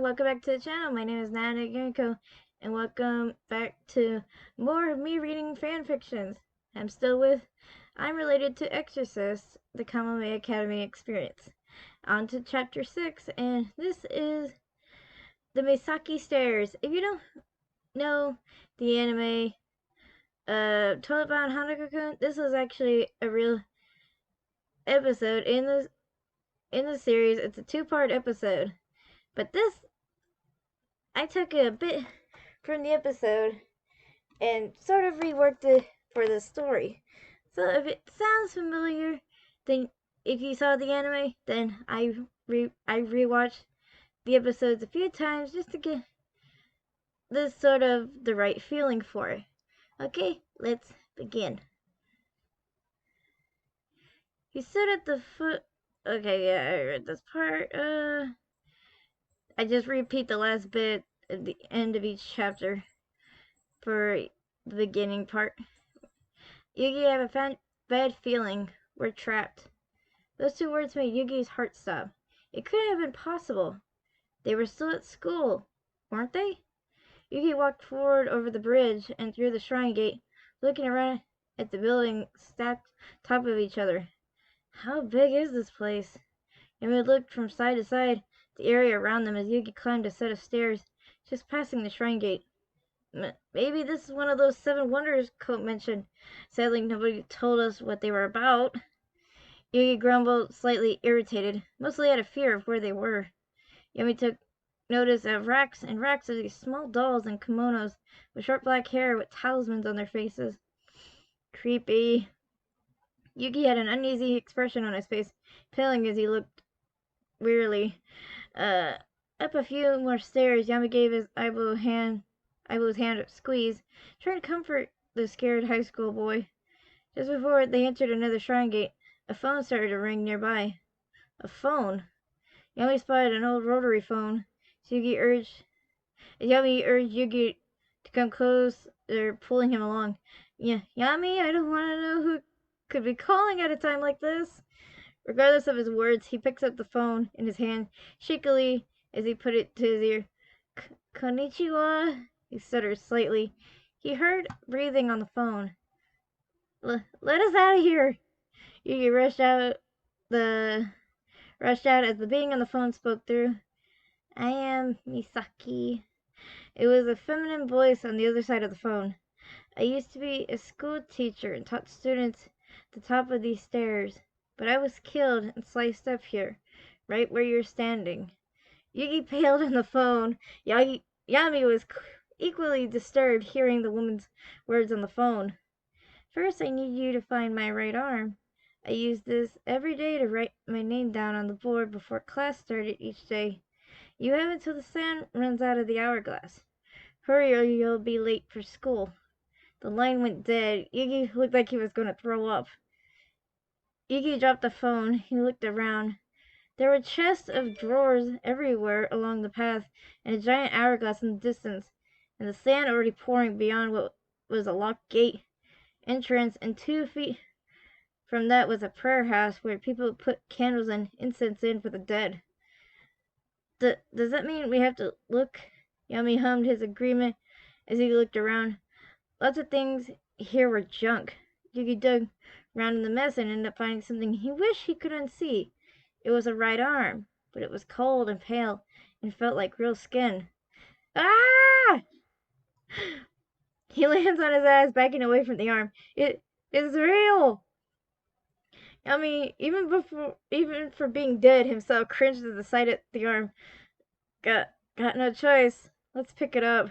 everyone, welcome back to the channel. My name is Nana Yuriko, and welcome back to more of me reading fan fictions. I'm related to Exorcist, the Kamome Academy experience. On to chapter 6, and this is the Misaki Stairs. If you don't know the anime, Toilet Bound Hanako-kun, this was actually a real episode in the series. It's a two-part episode. But this, I took a bit from the episode and sort of reworked it for the story. So if it sounds familiar, then if you saw the anime, then I rewatched the episodes a few times just to get this sort of the right feeling for it. Okay, let's begin. He stood at the foot. Okay, yeah, I read this part. I just repeat the last bit at the end of each chapter for the beginning part. Yugi, I have a bad feeling. We're trapped. Those two words made Yugi's heart stop. It couldn't have been possible. They were still at school, weren't they? Yugi walked forward over the bridge and through the shrine gate, looking around at the buildings stacked top of each other. How big is this place? Yumi looked from side to side, the area around them as Yugi climbed a set of stairs, just passing the shrine gate. Maybe this is one of those 7 wonders Coat mentioned. Sadly, nobody told us what they were about. Yugi grumbled, slightly irritated, mostly out of fear of where they were. Yumi took notice of racks and racks of these small dolls in kimonos with short black hair with talismans on their faces. Creepy. Yugi had an uneasy expression on his face, paling as he looked wearily. Up a few more stairs, Yami gave his Aibo's hand a squeeze, trying to comfort the scared high school boy. Just before they entered another shrine gate, a phone started to ring nearby. A phone? Yami spotted an old rotary phone. Yami urged Yugi to come close, pulling him along. Yeah, Yami, I don't want to know who could be calling at a time like this. Regardless of his words, he picks up the phone in his hand, shakily, as he put it to his ear. Konnichiwa, he stuttered slightly. He heard breathing on the phone. Let us out of here! Yugi rushed out as the being on the phone spoke through. I am Misaki. It was a feminine voice on the other side of the phone. I used to be a school teacher and taught students at the top of these stairs, but I was killed and sliced up here, right where you're standing. Yugi paled on the phone. Yami was equally disturbed hearing the woman's words on the phone. First, I need you to find my right arm. I use this every day to write my name down on the board before class started each day. You have until the sand runs out of the hourglass. Hurry or you'll be late for school. The line went dead. Yugi looked like he was going to throw up. Yugi dropped the phone. He looked around. There were chests of drawers everywhere along the path, and a giant hourglass in the distance, and the sand already pouring beyond what was a locked gate entrance, and 2 feet from that was a prayer house where people put candles and incense in for the dead. Does that mean we have to look? Yami hummed his agreement as he looked around. Lots of things here were junk. Yugi dug around in the mess and ended up finding something he wished he could unsee. It was a right arm, but it was cold and pale and felt like real skin. Ah! He lands on his ass, backing away from the arm. It is real! Yami, even for being dead himself, cringed at the sight of the arm. Got no choice. Let's pick it up.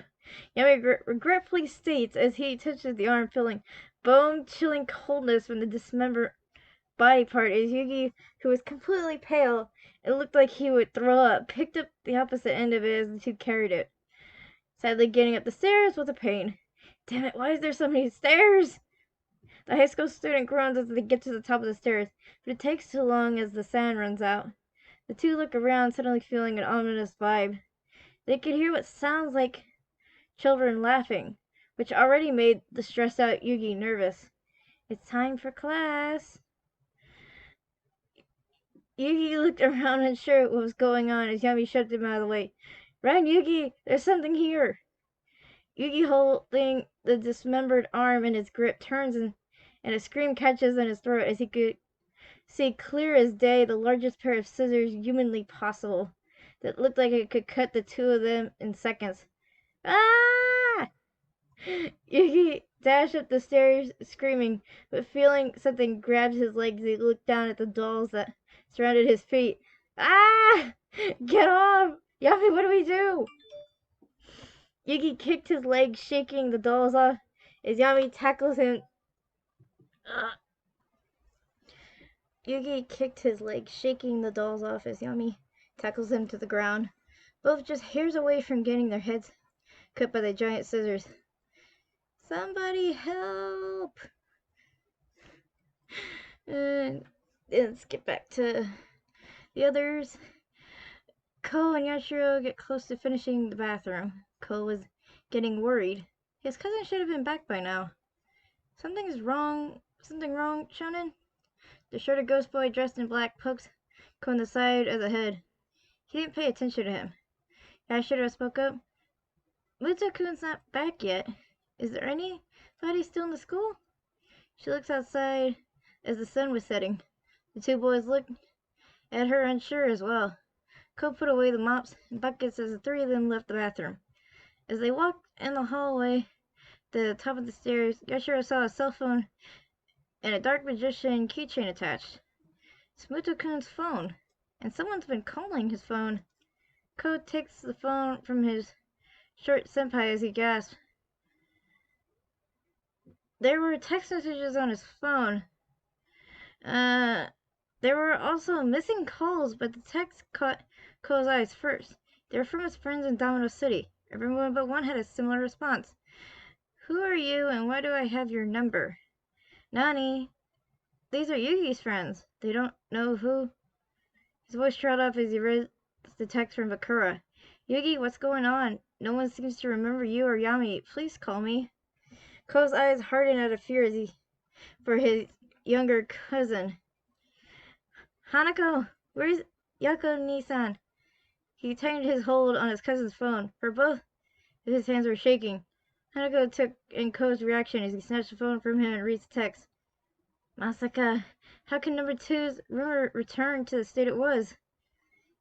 Yami regretfully states as he touches the arm, feeling bone-chilling coldness from the dismembered body part, as Yugi, who was completely pale and looked like he would throw up, picked up the opposite end of it as the two carried it. Sadly, getting up the stairs was a pain. Damn it, why is there so many stairs? The high school student groans as they get to the top of the stairs, but it takes too long as the sand runs out. The two look around, suddenly feeling an ominous vibe. They could hear what sounds like children laughing, which already made the stressed out Yugi nervous. It's time for class. Yugi looked around, unsure what was going on, as Yami shoved him out of the way. Run, Yugi! There's something here! Yugi, holding the dismembered arm in his grip, turns and a scream catches in his throat as he could see clear as day the largest pair of scissors humanly possible that looked like it could cut the two of them in seconds. Ah! Yugi dashed up the stairs screaming, but feeling something grabbed his legs, he looked down at the dolls that surrounded his feet. Ah! Get off! Yami, what do we do? Yugi kicked his leg, shaking the dolls off as Yami tackles him. Yugi kicked his leg, shaking the dolls off as Yami tackles him to the ground, both just hairs away from getting their heads cut by the giant scissors. Somebody help! Let's get back to the others. Ko and Yashiro get close to finishing the bathroom. Ko was getting worried. His cousin should have been back by now. Something wrong, Shonen? The shorter ghost boy dressed in black pokes Ko on the side of the head. He didn't pay attention to him. Yashiro spoke up. Muto-kun's not back yet. Is there anybody still in the school? She looks outside as the sun was setting. The two boys looked at her unsure as well. Ko put away the mops and buckets as the three of them left the bathroom. As they walked in the hallway to the top of the stairs, Yashiro saw a cell phone and a dark magician keychain attached. It's Muto-kun's phone, and someone's been calling his phone. Ko takes the phone from his short senpai as he gasped. There were text messages on his phone. There were also missing calls, but the text caught Ko's eyes first. They were from his friends in Domino City. Everyone but one had a similar response. Who are you and why do I have your number? Nani? These are Yugi's friends. They don't know who. His voice trailed off as he read the text from Bakura. Yugi, what's going on? No one seems to remember you or Yami. Please call me. Ko's eyes hardened out of fear for his younger cousin. Hanako, where's Yako-ni-san? He tightened his hold on his cousin's phone, for both of his hands were shaking. Hanako took in Ko's reaction as he snatched the phone from him and read the text. Masaka, how can number two's rumor return to the state it was?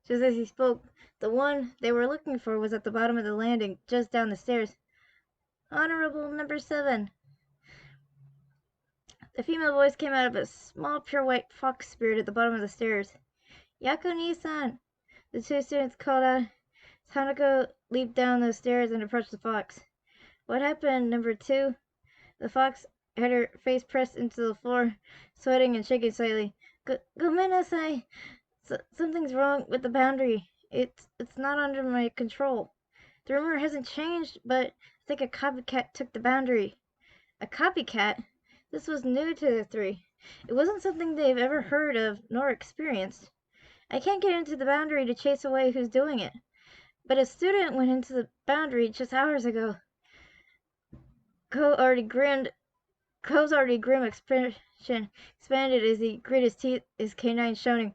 Just as he spoke, the one they were looking for was at the bottom of the landing, just down the stairs. Honorable number 7. The female voice came out of a small, pure white fox spirit at the bottom of the stairs. Yako-ni-san! The two students called out. Hanako leaped down the stairs and approached the fox. What happened, number 2? The fox had her face pressed into the floor, sweating and shaking slightly. Gomenasai! Something's wrong with the boundary. It's not under my control. The rumor hasn't changed, but I think a copycat took the boundary. A copycat? This was new to the three. It wasn't something they've ever heard of nor experienced. I can't get into the boundary to chase away who's doing it. But a student went into the boundary just hours ago. Ko's already grim expression expanded as he grit his teeth, his canine showing.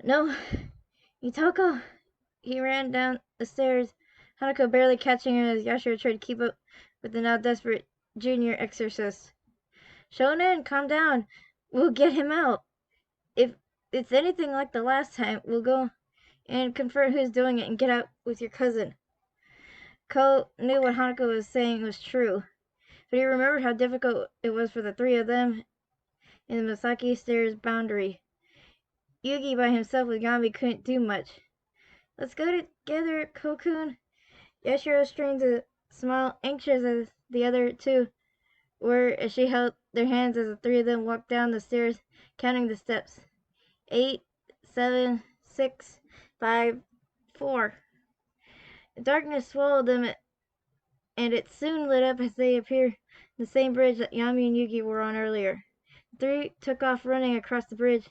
No, Itoko! He ran down the stairs, Hanako barely catching him as Yashiro tried to keep up with the now desperate junior exorcist. Shonen, calm down. We'll get him out. If it's anything like the last time, we'll go and confirm who's doing it and get out with your cousin. Ko knew what Hanako was saying was true, but he remembered how difficult it was for the three of them in the Masaki Stairs boundary. Yugi by himself with Yami couldn't do much. Let's go together, Kokun. Yashiro strained to smile, anxious as the other two were as she held their hands as the three of them walked down the stairs, counting the steps. 8, 7, 6, 5, 4. The darkness swallowed them, and it soon lit up as they appeared the same bridge that Yami and Yugi were on earlier. The three took off running across the bridge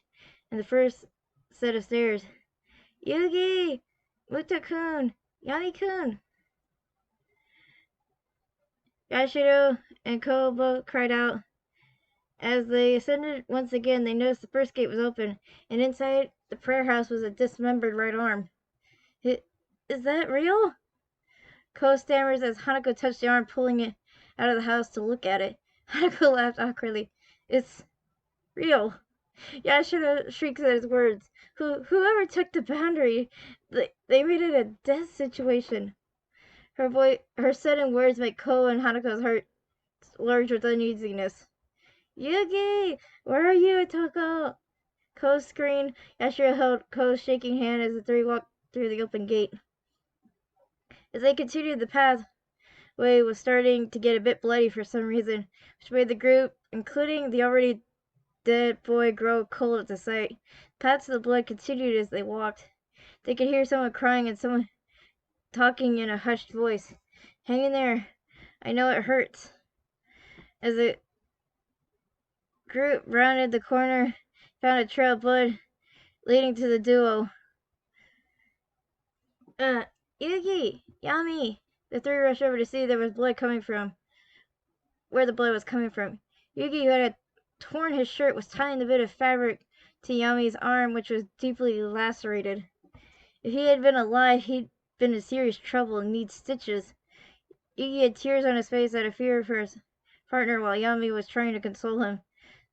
and the first set of stairs. Yugi! Muto-kun! Yami-kun! Yashiro and Ko both cried out. As they ascended once again, they noticed the first gate was open, and inside the prayer house was a dismembered right arm. Is that real? Ko stammers as Hanako touched the arm, pulling it out of the house to look at it. Hanako laughed awkwardly. It's real. Yashiro shrieks at his words. Whoever took the boundary, they made it a death situation. Her sudden words made Ko and Hanako's heart large with uneasiness. Yugi! Where are you, Toko? Ko screamed. Yashiro held Ko's shaking hand as the three walked through the open gate. As they continued, the pathway was starting to get a bit bloody for some reason, which made the group, including the already dead boy, grow cold at the sight. Paths of the blood continued as they walked. They could hear someone crying and someone talking in a hushed voice. Hang in there. I know it hurts. As the group rounded the corner, found a trail of blood leading to the duo. Yugi! Yami! The three rushed over to see where the blood was coming from. Yugi, who had torn his shirt, was tying the bit of fabric to Yami's arm, which was deeply lacerated. If he had been alive, he'd been in serious trouble and need stitches. Yugi had tears on his face out of fear for his partner while Yami was trying to console him.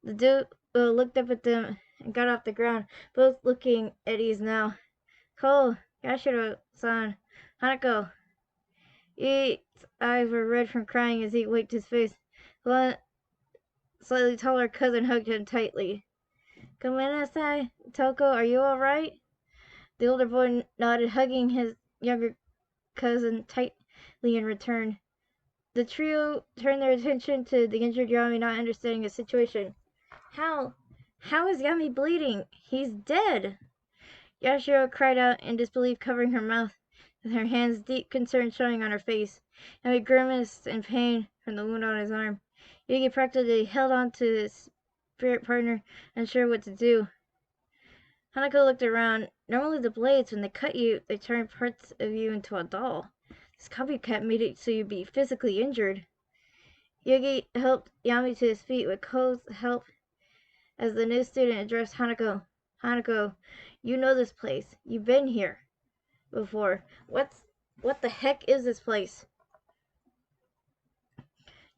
The duo looked up at them and got off the ground, both looking at ease now. Ko, Yashiro-san, Hanako. Yugi's eyes were red from crying as he wiped his face. One slightly taller cousin hugged him tightly. Gomenasai, Toko, are you all right? The older boy nodded, hugging his younger cousin tightly in return. The trio turned their attention to the injured Yami, not understanding the situation. How is Yami bleeding? He's dead! Yashiro cried out in disbelief, covering her mouth with her hands, deep concern showing on her face. Yami grimaced in pain from the wound on his arm. Yugi practically held on to his spirit partner, unsure what to do. Hanako looked around. Normally the blades, when they cut you, they turn parts of you into a doll. This copycat made it so you'd be physically injured. Yugi helped Yami to his feet with Ko's help as the new student addressed Hanako. Hanako, you know this place. You've been here before. What the heck is this place?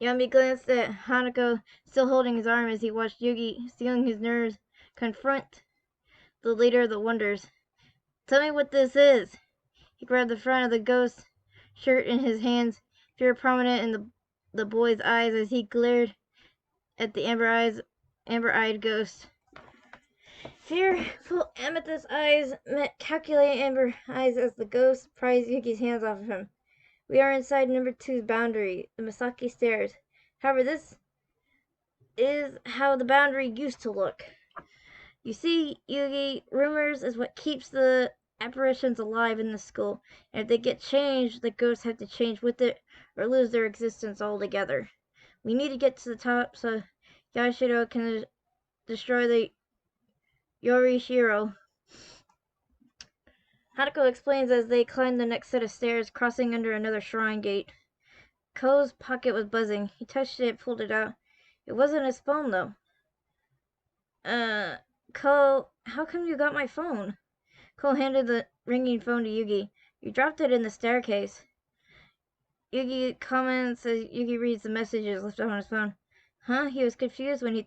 Yami glanced at Hanako, still holding his arm as he watched Yugi, stealing his nerves, confront the leader of the Wonders. Tell me what this is. He grabbed the front of the ghost shirt in his hands, fear prominent in the boy's eyes as he glared at the amber-eyed ghost. Fearful amethyst eyes met calculating amber eyes as the ghost prized Yugi's hands off of him. We are inside number 2's boundary, the Misaki Stairs. However, this is how the boundary used to look. You see, Yugi, rumors is what keeps the apparitions alive in the school, and if they get changed, the ghosts have to change with it or lose their existence altogether. We need to get to the top so Yashiro can destroy the Yorishiro. Hanako explains as they climb the next set of stairs, crossing under another shrine gate. Ko's pocket was buzzing. He touched it, pulled it out. It wasn't his phone, though. Ko, how come you got my phone? Ko handed the ringing phone to Yugi. You dropped it in the staircase. Yugi comments as Yugi reads the messages left on his phone. Huh? He was confused when he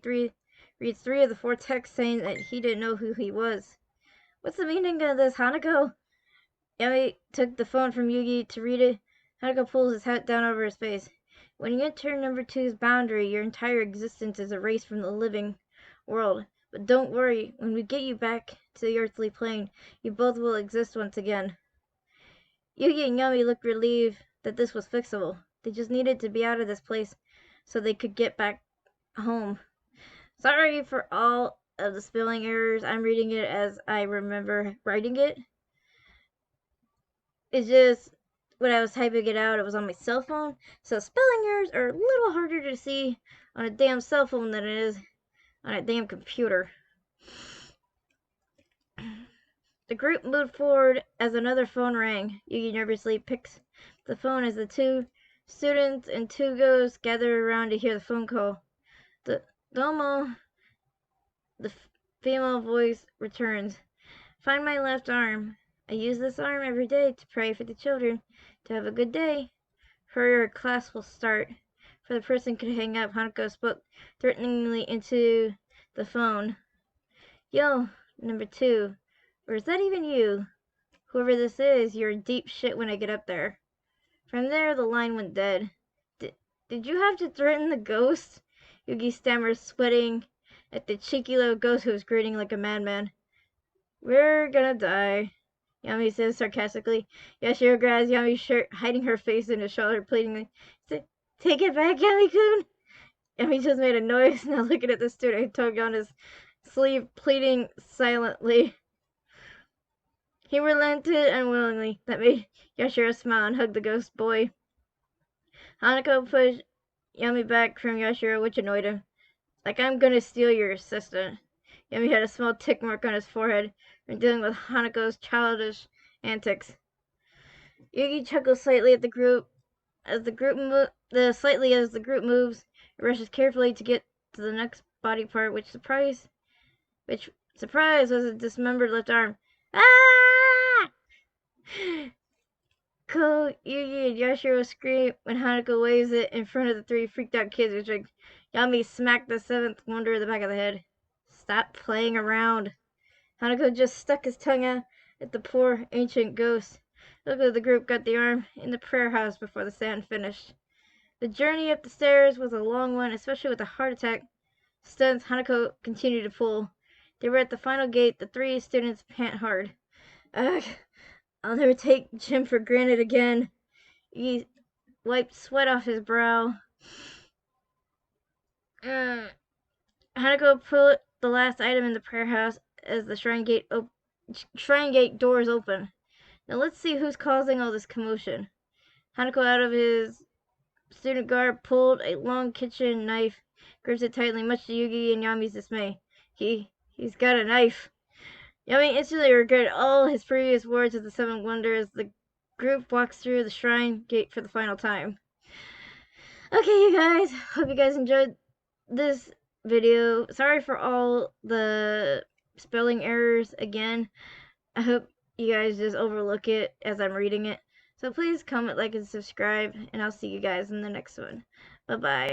reads 3 of the 4 texts saying that he didn't know who he was. What's the meaning of this, Hanako? Yami took the phone from Yugi to read it. Hanako pulls his hat down over his face. When you enter number 2's boundary, your entire existence is erased from the living world. But don't worry, when we get you back to the earthly plane, you both will exist once again. Yugi and Yami looked relieved that this was fixable. They just needed to be out of this place so they could get back home. Sorry for all of the spelling errors. I'm reading it as I remember writing it. It's just when I was typing it out, it was on my cell phone. So spelling errors are a little harder to see on a damn cell phone than it is on a damn computer. The group moved forward as another phone rang. Yugi nervously picks the phone as the 2 students and 2 ghosts gather around to hear the phone call. Domo, the female voice returns. Find my left arm. I use this arm every day to pray for the children to have a good day. Hurry or class will start. Before the person could hang up, Hanako spoke threateningly into the phone. Yo, number 2. Or is that even you? Whoever this is, you're in deep shit when I get up there. From there, the line went dead. Did you have to threaten the ghost? Yugi stammers, sweating at the cheeky little ghost who was grinning like a madman. We're gonna die, Yami says sarcastically. Yashiro grabs Yami's shirt, hiding her face in his shoulder, pleadingly. Take it back, Yami-kun! Yami just made a noise, now looking at the student who tugged on his sleeve, pleading silently. He relented unwillingly. That made Yashiro smile and hug the ghost boy. Hanako pushed Yami back from Yashiro, which annoyed him. Like I'm gonna steal your assistant. Yami had a small tick mark on his forehead from dealing with Hanako's childish antics. Yugi chuckles slightly at the group as the group moves. It rushes carefully to get to the next body part, which surprise was a dismembered left arm. Ah! Ko, Yugi, and Yashiro scream when Hanako waves it in front of the 3 freaked out kids, which like Yami smacked the 7th wonder in the back of the head. Stop playing around. Hanako just stuck his tongue out at the poor ancient ghost. Luckily the group got the arm in the prayer house before the stand finished. The journey up the stairs was a long one, especially with a heart attack. Stunts Hanako continued to pull. They were at the final gate. The 3 students pant hard. Ugh. I'll never take Jim for granted again. He wiped sweat off his brow. Hanako put the last item in the prayer house as the shrine gate doors open. Now let's see who's causing all this commotion. Hanako, out of his student garb, pulled a long kitchen knife, grips it tightly, much to Yugi and Yami's dismay. He's got a knife. Yami instantly regretted all his previous words of the 7 wonders as the group walks through the shrine gate for the final time. Okay, you guys. Hope you guys enjoyed this video. Sorry for all the spelling errors again. I hope you guys just overlook it as I'm reading it. So please comment, like, and subscribe, and I'll see you guys in the next one. Bye-bye.